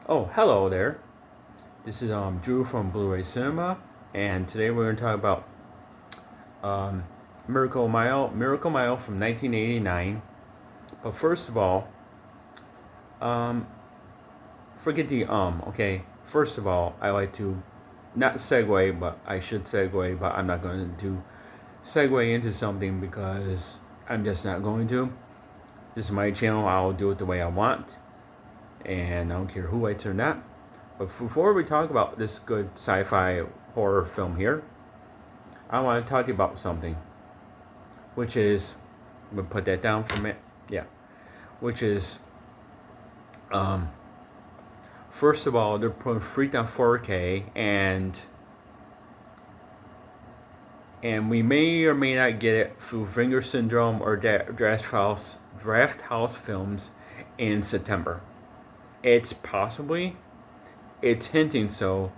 Oh, hello there. This is Drew from Blu-ray Cinema, and today we're going to talk about um, Miracle Mile from 1989. But first of all, um, forget the okay? First of all, I like to not segue, but I should segue, but I'm not going to segue into something because I'm just not going to. This is my channel. I'll do it the way I want, and I don't care who I turn that. But before we talk about this good sci-fi horror film here, I want to talk about something, which is, I'm gonna put that down for a minute. Yeah, which is, um, first of all, they're putting Freaked on 4K, and we may or may not get it through Finger Syndrome or Draft House Films in September. It's possibly, it's hinting so,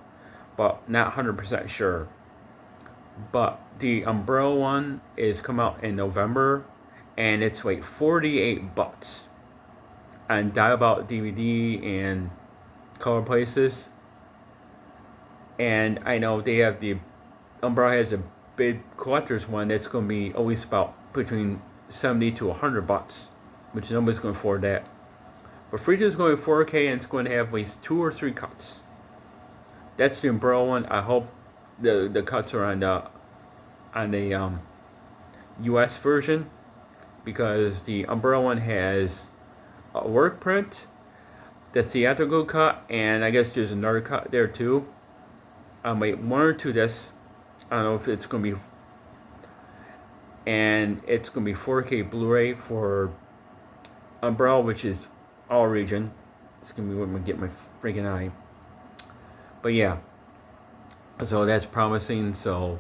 but not 100% sure. But the Umbrella one is come out in November, and it's like $48 on Dial-Out DVD and color places. And I know they have the Umbrella has a big collector's one that's going to be at least about between $70 to $100, which nobody's going to afford that. But Freedom is going 4K, and it's going to have at least 2 or 3 cuts. That's the Umbrella one. I hope the cuts are on the U.S. version, because the Umbrella one has a work print, the theatrical cut, and I guess there's another cut there too. Wait, 1 or 2 discs. I don't know if it's gonna be, and it's gonna be 4K Blu-ray for Umbrella, which is all region. It's gonna be when I get my freaking eye. But yeah, so that's promising. So,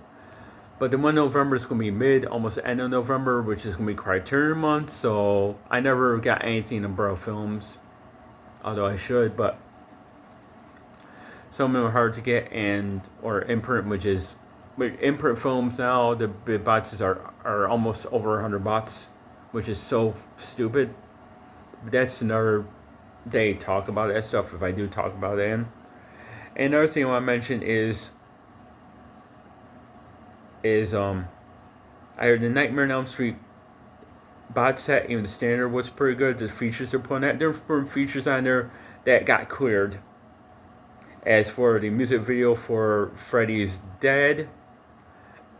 but the 1 November is going to be almost end of November, which is going to be Criterion month. So I never got anything Umbrella films, although I should. But some of them are hard to get, and or imprint, which is with imprint films now. The boxes are almost over $100, which is so stupid. But that's another day talk about that stuff if I do talk about it. And another thing I want to mention is I heard the Nightmare on Elm Street box set, even the standard, was pretty good. The features they're putting out, there were features on there that got cleared. As for the music video for Freddy's Dead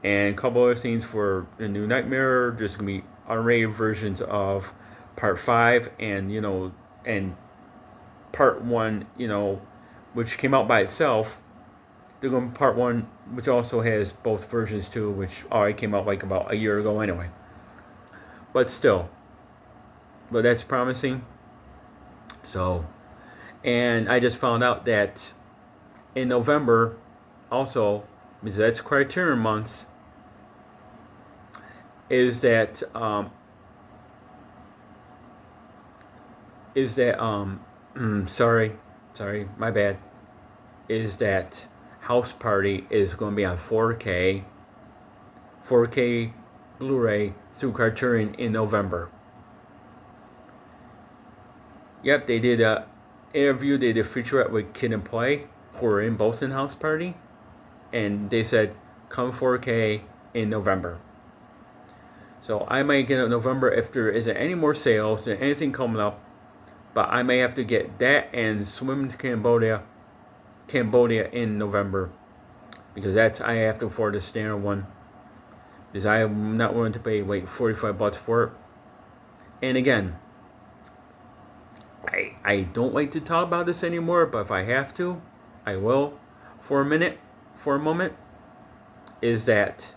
and a couple other things for the new Nightmare, there's gonna be R-rated versions of Part 5 and Part 1, which came out by itself. They're going to Part 1, which also has both versions too, which already came out like about a year ago anyway. But still, but that's promising. So, and I just found out that in November, also, because that's Criterion months, is that sorry, my bad, is that House Party is going to be on 4K Blu-ray through Criterion in November. Yep, they did a interview. They did a featurette with Kid and Play, who were in both in House Party, and they said come 4K in November. So I might get it in November if there isn't any more sales and anything coming up. But I may have to get that and Swim to Cambodia in November, because I have to afford the standard one, because I am not willing to pay like $45 for it. And again, I don't like to talk about this anymore, but if I have to, I will for a moment. Is that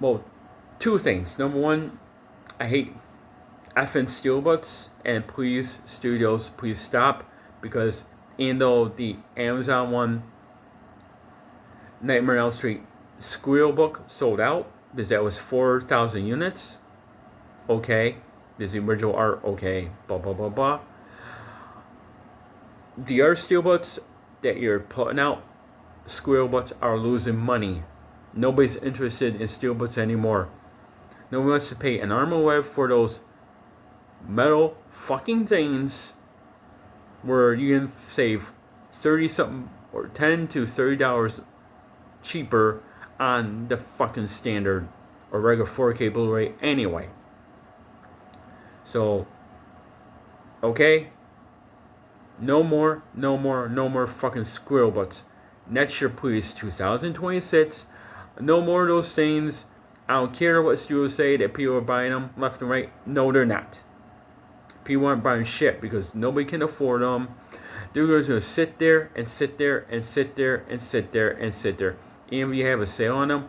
well, 2 things. Number 1, I hate effing steelbooks, and please, studios, please stop, because even though the Amazon one, Nightmare on Elm Street Squirrel book, sold out, because that was 4,000 units, okay, there's the original art, okay, blah blah blah blah. The other steelbooks that you're putting out, Squirrel books, are losing money. Nobody's interested in steelbooks anymore. No one wants to pay an arm and a leg for those metal fucking things where you can save 30 something or $10 to $30 cheaper on the fucking standard or regular 4K Blu-ray anyway. So, okay, no more fucking squirrel butts. Next year, please, 2026, no more of those things. I don't care what studios say that people are buying them left and right. No, they're not. People aren't buying shit because nobody can afford them. They're going to sit there and sit there and sit there and sit there and sit there. Even if you have a sale on them.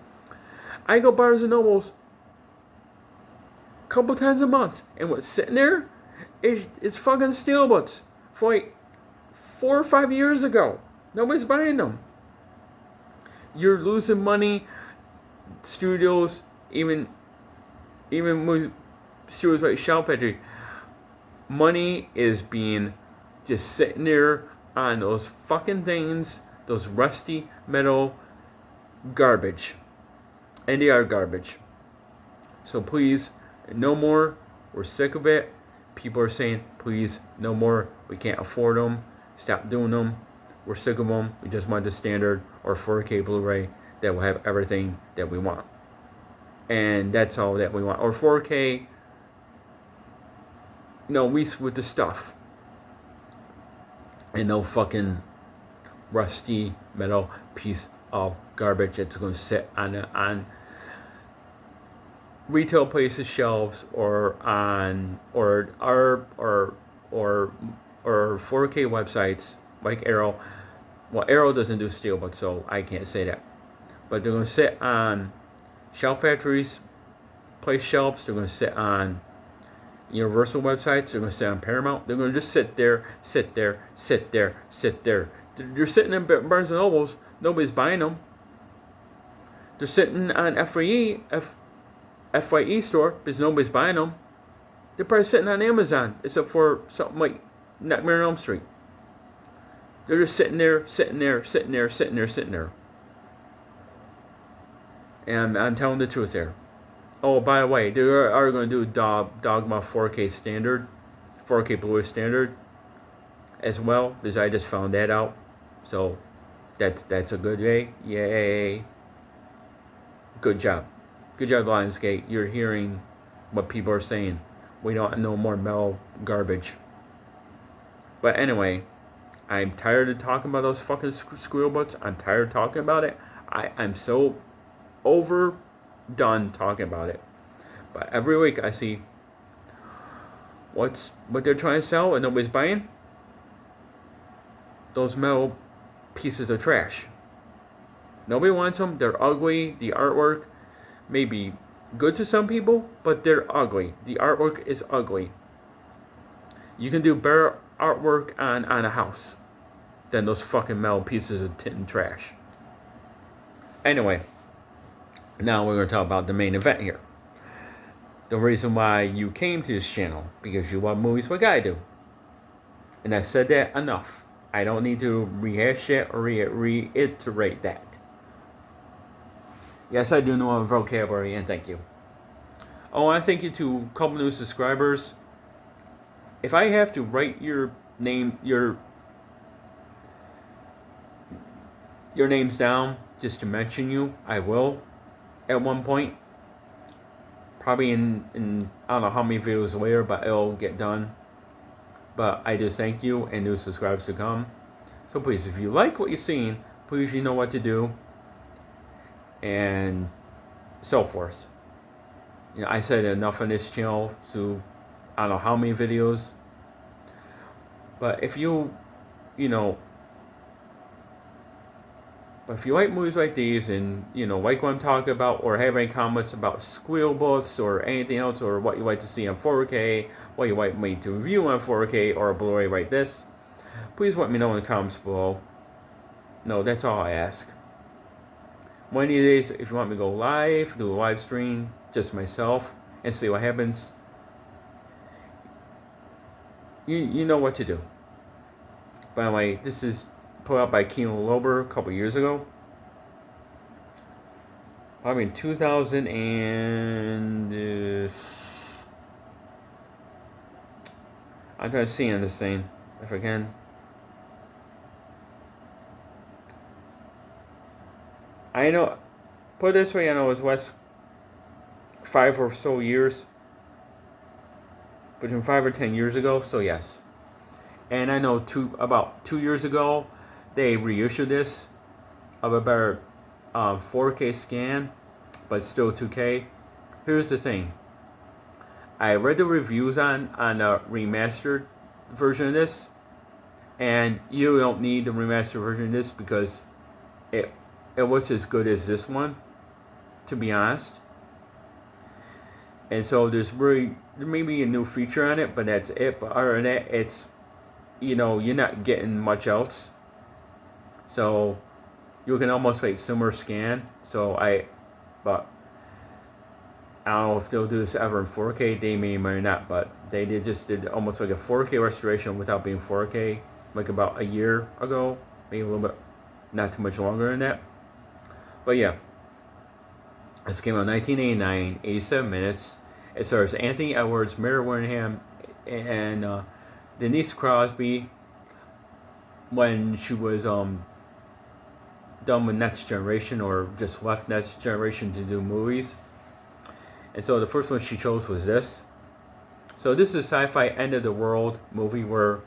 I go Barnes and Nobles a couple times a month, and what's sitting there is fucking steelbooks for like 4 or 5 years ago. Nobody's buying them. You're losing money. Studios, even with studios like Shout Factory, money is being just sitting there on those fucking things, those rusty metal garbage. And they are garbage. So please, no more. We're sick of it. People are saying, please, no more. We can't afford them. Stop doing them. We're sick of them. We just want the standard or 4K Blu-ray that will have everything that we want. And that's all that we want. Or 4K, no, with the stuff. And no fucking rusty metal piece of garbage that's going to sit on retail places' shelves or on or 4K websites like Arrow. Well, Arrow doesn't do steelbook, so I can't say that. But they're going to sit on Shelf Factory's place shelves. They're going to sit on Universal websites. They're going to sit on Paramount. They're going to just sit there. They're sitting in Barnes and Nobles. Nobody's buying them. They're sitting on FYE store because nobody's buying them. They're probably sitting on Amazon, except for something like Nightmare on Elm Street. They're just sitting there. And I'm telling the truth there. Oh, by the way, they are going to do Dogma 4K standard, 4K Blu-ray standard, as well, because I just found that out. So that's a good day. Yay! Good job, Lionsgate. You're hearing what people are saying. We don't no more metal garbage. But anyway, I'm tired of talking about those fucking squirrel butts. I'm tired of talking about it. I'm so overdone talking about it. But every week I see what they're trying to sell and nobody's buying. Those metal pieces of trash. Nobody wants them. They're ugly. The artwork may be good to some people, but they're ugly. The artwork is ugly. You can do better artwork on a house than those fucking metal pieces of tin trash. Anyway, now we're going to talk about the main event here. The reason why you came to this channel, because you love movies like I do. And I said that enough. I don't need to rehash it or reiterate that. Yes, I do know my vocabulary, and thank you. Oh, I thank you to a couple new subscribers. If I have to write your name, your names down just to mention you, I will. At one point, probably in I don't know how many videos later, but it'll get done. But I just thank you and new subscribers to come. So please, if you like what you're seeing, please you know what to do. And so forth. You know, I said enough on this channel to I don't know how many videos. But if you if you like movies like these and like what I'm talking about, or have any comments about squeal books or anything else, or what you like to see on 4K, what you like me to review on 4K or a Blu-ray like this, please let me know in the comments below. No, that's all I ask. One of these days, if you want me to go live, do a live stream, just myself, and see what happens, you know what to do. By the way, this is put out by Kino Lorber a couple years ago. Probably in 2000 and I'm trying to see on this thing if I can. I know, put it this way, I know it was 5 or so years, between 5 or 10 years ago. So yes, and I know about 2 years ago, they reissued this of a better 4K scan, but still 2K. Here's the thing. I read the reviews on a remastered version of this, and you don't need the remastered version of this because it was as good as this one, to be honest. And so there may be a new feature on it, but that's it. But other than that, it's, you're not getting much else. So you can almost like similar scan. But I don't know if they'll do this ever in 4K. They may or may not, but they just did almost like a 4K restoration without being 4K, like about a year ago, maybe a little bit, not too much longer than that. But yeah, this came out in 1989, 87 minutes. It stars Anthony Edwards, Mary Winningham, and Denise Crosby when she was done with Next Generation, or just left Next Generation to do movies. And so the first one she chose was this. So this is a sci-fi end of the world movie where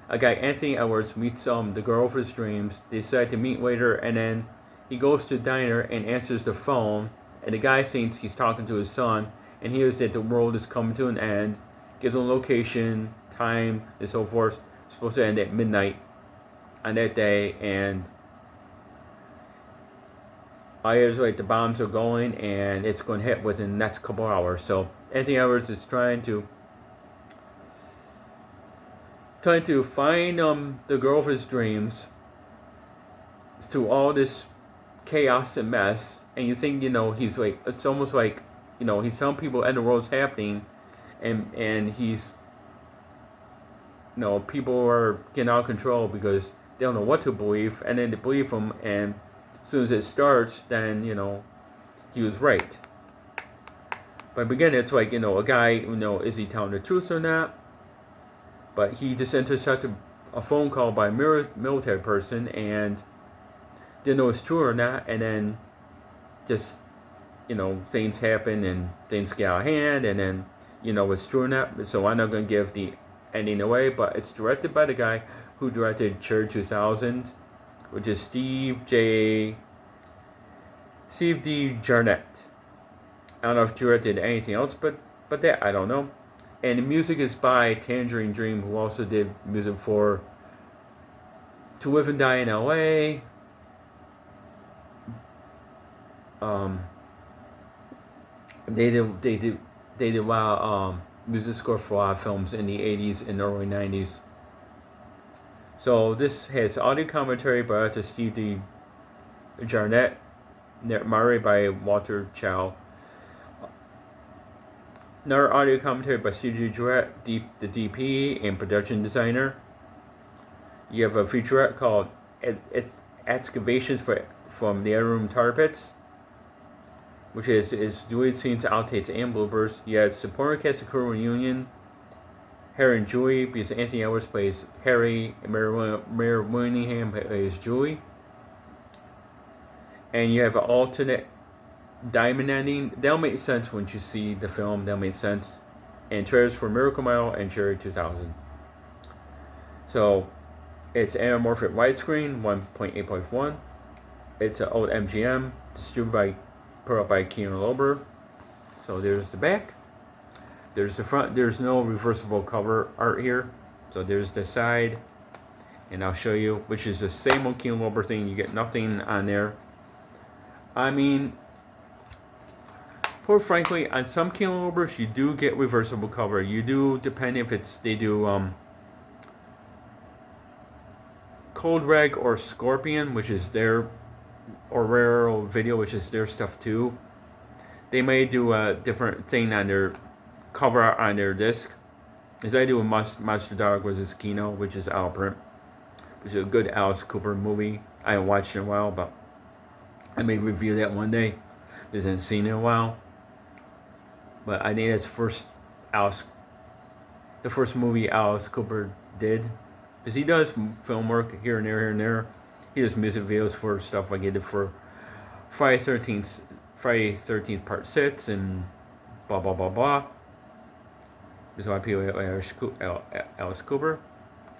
a guy, Anthony Edwards, meets the girl of his dreams. They decide to meet later, and then he goes to a diner and answers the phone, and the guy thinks he's talking to his son, and hears that the world is coming to an end, gives him location, time, and so forth. It's supposed to end at midnight on that day, and I hear like the bombs are going, and it's going to hit within the next couple hours. So Anthony Edwards is trying to find the girl of his dreams through all this chaos and mess. And you think, he's like, it's almost like, he's telling people and the world's happening, and he's, people are getting out of control because they don't know what to believe, and then they believe him, and as soon as it starts, then, he was right. But again, it's like, a guy, is he telling the truth or not? But he just intercepted a phone call by a military person and didn't know it's true or not, and then just, things happen and things get out of hand, and then, it's true or not. So I'm not going to give the ending away, but it's directed by the guy who directed Cherry 2000, which is Steve D. Jarnett. I don't know if directed anything else, but that I don't know. And the music is by Tangerine Dream, who also did music for To Live and Die in L.A. They did a lot of music score for a lot of films in the 80s and early 90s. So this has audio commentary by Dr. Steve D. Jarnett, narrated by Walter Chow. Another audio commentary by Steve D. Jarnett, the DP and production designer. You have a featurette called Excavations from the Other Room Tar Pits, which is deleted scenes, outtakes, and bloopers. You have supporting cast and crew reunion. Harry and Julie, because Anthony Edwards plays Harry, and Mary Winningham plays Julie. And you have an alternate diamond ending. That'll make sense once you see the film. That'll make sense. And trailers for Miracle Mile and Cherry 2000. So it's anamorphic widescreen, 1.8.1. It's an old MGM, put up by Kino Lorber. So there's the back. There's the front. There's no reversible cover art here. So there's the side, and I'll show you, which is the same old Kino Lorber thing. You get nothing on there. I mean, quite frankly, on some Kino Lorbers, you do get reversible cover. You do, depending if they do Cold Reg or Scorpion, which is their, or Rare Video, which is their stuff too. They may do a different thing on their cover on their disc, as I do with Monster Dog, which is Kino, which is Alprint, which is a good Alice Cooper movie. I haven't watched it in a while, but I may review that one day, because I haven't seen it in a while. But I think that's first Alice the first movie Alice Cooper did, because he does film work here and there, here and there. He does music videos for stuff like he did for Friday 13th Part 6 and blah blah blah blah. There's a lot of people like Alice Cooper.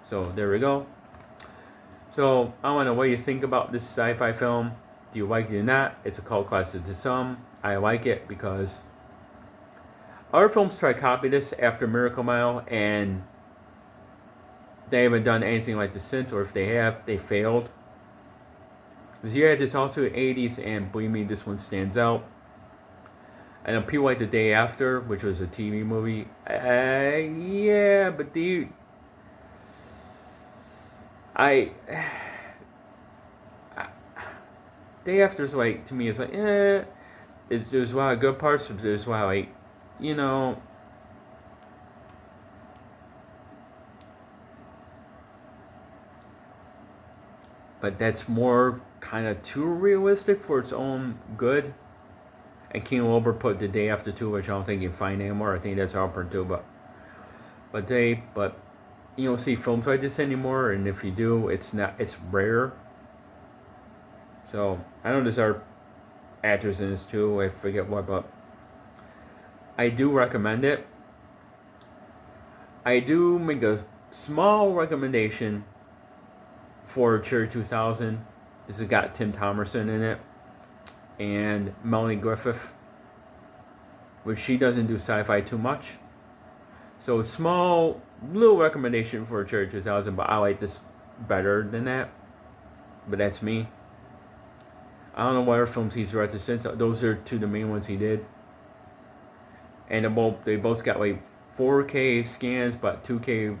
So there we go. So I want to know what you think about this sci-fi film. Do you like it or not? It's a cult classic to some. I like it because other films try to copy this after Miracle Mile, and they haven't done anything like this since, or if they have, they failed. Because you had this also in the 80s, and believe me, this one stands out. And then people like The Day After, which was a TV movie. Yeah, but Day After's like, to me, it's like, there's a lot of good parts, but there's a lot of, like, you know, but that's more kind of too realistic for its own good. And Kino Lorber put The Day After 2, which I don't think you can find anymore. I think that's Alpert too, but you don't see films like this anymore, and if you do, it's rare. So I know there's our actors in this too. I forget what, but I do recommend it. I do make a small recommendation for Cherry 2000. This has got Tim Thomerson in it and Melanie Griffith, which she doesn't do sci-fi too much. So small little recommendation for Cherry 2000, but I like this better than that. But that's me. I don't know what other films he's directed since. Those are two of the main ones he did. And they both got like 4K scans, but 4K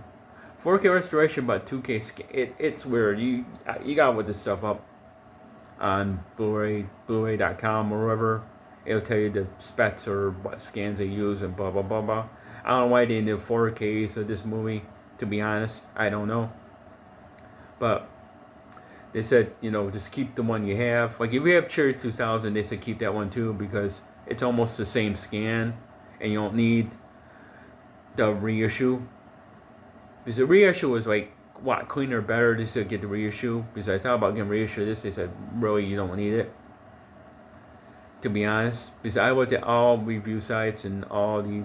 restoration, but 2K scan. It's weird. You gotta look this stuff up on Blu-ray.com or wherever. It'll tell you the specs or what scans they use and blah blah blah blah. I don't know why they didn't do 4Ks of this movie. To be honest, I don't know. But they said, just keep the one you have. Like if you have Cherry 2000, they said keep that one too because it's almost the same scan, and you don't need the reissue. Because the reissue is like a lot cleaner, better. They said get the reissue. Because I thought about getting reissue this, they said really you don't need it. To be honest, because I looked at all review sites and all the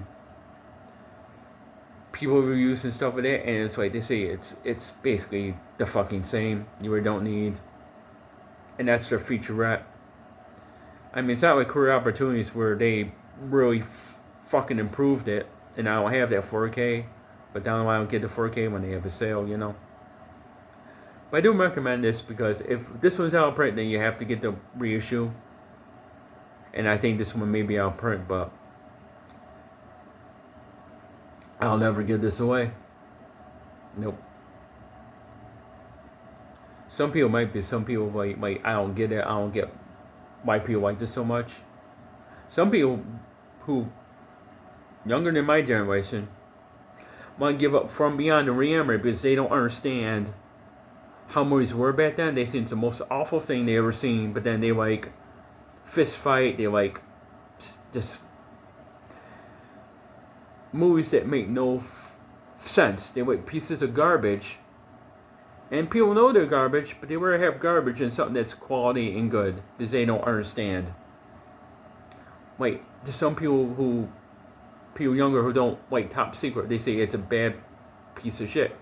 people reviews and stuff like that, and it's like they say it's basically the fucking same. You really don't need, and that's their featurette. I mean, it's not like Career Opportunities where they really fucking improved it, and I don't have that 4K, but down the line I'll get the 4K when they have a sale, But I do recommend this because if this one's out of print, then you have to get the reissue, and I think this one may be out of print, but I'll never give this away. Nope. Some people might be. Some people might. I don't get it. I don't get why people like this so much. Some people who younger than my generation want to give up From Beyond and Re-Emery because they don't understand how movies were back then. They think it's the most awful thing they ever seen. But then they like fist fight. They like just movies that make no sense. They like pieces of garbage, and people know they're garbage, but they rather have garbage than something that's quality and good because they don't understand. Like there's some people younger who don't like Top Secret. They say it's a bad piece of shit.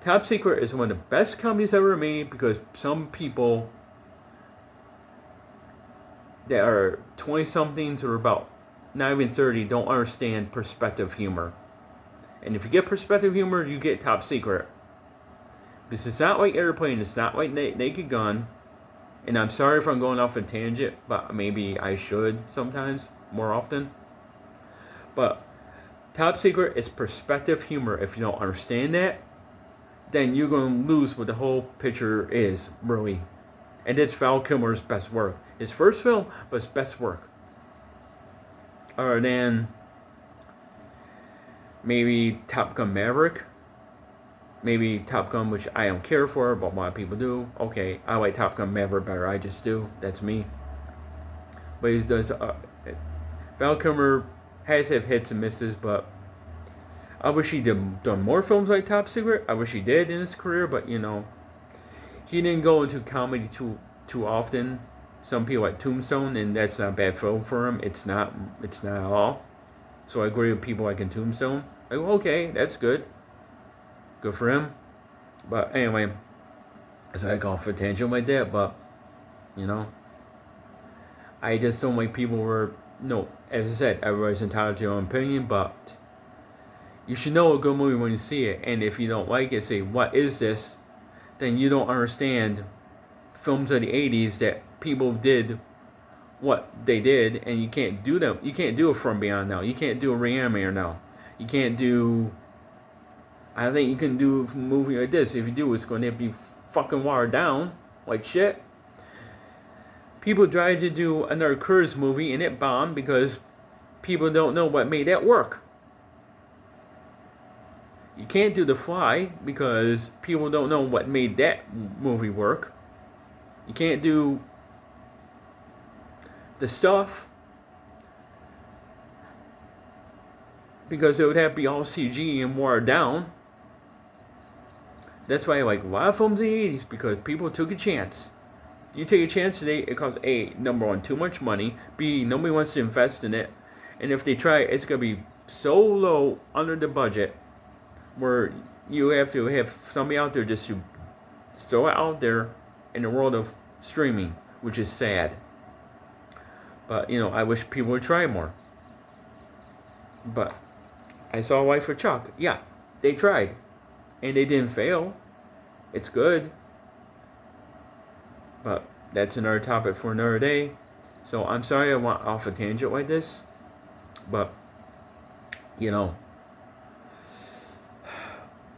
Top Secret is one of the best comedies ever made because some people that are 20-somethings or about not even 30 don't understand perspective humor. And if you get perspective humor, you get Top Secret. Because it's not like Airplane, it's not like Naked Gun. And I'm sorry if I'm going off a tangent, but maybe I should sometimes, more often. But Top Secret is perspective humor. If you don't understand that, then you're going to lose what the whole picture is, really. And it's Val Kilmer's best work. His first film, but his best work. Other than maybe Top Gun Maverick, maybe Top Gun, which I don't care for, but a lot of people do. Okay, I like Top Gun Maverick better. I just do. That's me. But he does. Val Kilmer has had hits and misses, but I wish he done more films like Top Secret. I wish he did in his career, but he didn't go into comedy too often. Some people like Tombstone, and that's not a bad film for him. It's not at all. So I agree with people like in Tombstone. Like, okay, that's good. Good for him. But anyway, so I go off a tangent like that, but I just don't like people were no, as I said, everybody's entitled to their own opinion, but you should know a good movie when you see it, and if you don't like it, say, what is this? Then you don't understand films of the 80s that people did what they did, and you can't do them. You can't do a From Beyond now. You can't do a Reanimator now. You can't do... I don't think you can do a movie like this. If you do, it's going to be fucking watered down like shit. People tried to do another Curse movie, and it bombed because people don't know what made that work. You can't do The Fly because people don't know what made that movie work. You can't do The Stuff because it would have to be all CG and watered down. That's why I like a lot of films in the 80s, because people took a chance. You take a chance today, it costs A, number one, too much money. B, nobody wants to invest in it. And if they try, it's going to be so low under the budget where you have to have somebody out there just to throw it out there in the world of streaming, which is sad. But, I wish people would try more. But I saw Wife for Chuck. Yeah, they tried. And they didn't fail. It's good. But that's another topic for another day. So I'm sorry I went off a tangent like this. But,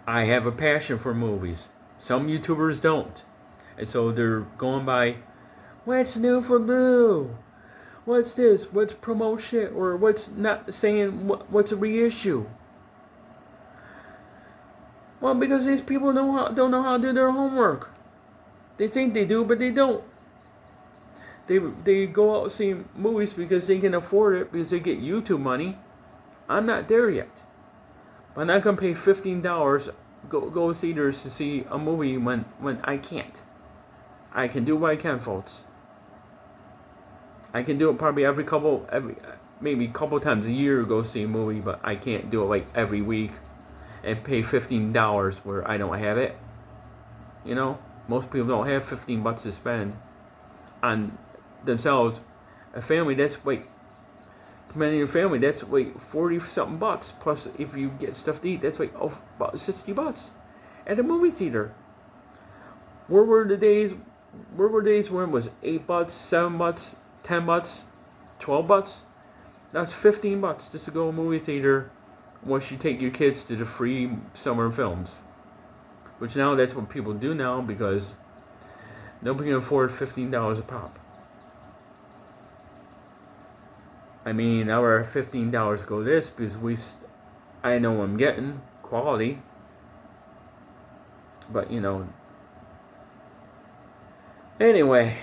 I have a passion for movies. Some YouTubers don't. And so they're going by, what's new for Blue? What's this? What's promotion? Or what's not saying, what's a reissue? Well, because these people don't know how to do their homework. They think they do, but they don't. They go out and see movies because they can afford it, because they get YouTube money. I'm not there yet. I'm not gonna pay $15 go theaters to see a movie when I can't. I can do what I can, folks. I can do it probably maybe a couple times a year to go see a movie, but I can't do it like every week and pay $15 where I don't have it. Most people don't have $15 to spend on themselves. A family, that's like, depending on your family, that's like 40 something bucks. Plus, if you get stuff to eat, that's like about $60 at a movie theater. Where were days when it was $8, $7, $10, $12? That's $15 just to go to a movie theater once you take your kids to the free summer films. Which now that's what people do now, because nobody can afford $15 a pop. I mean, our $15 go this because I know what I'm getting, quality. But anyway.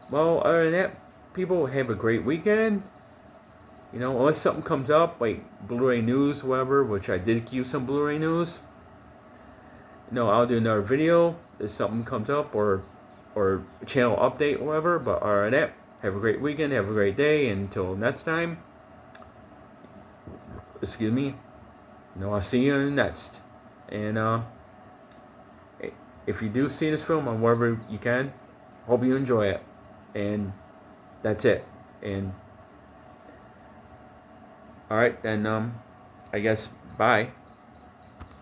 Well, other than that, people have a great weekend. Unless something comes up, like Blu-ray news, whatever, which I did keep some Blu-ray news. I'll do another video if something comes up, or a channel update, whatever. But other than that, have a great weekend, have a great day. Until next time, excuse me, I'll see you in the next. And if you do see this film on wherever you can, hope you enjoy it. And that's it. And alright, then I guess bye.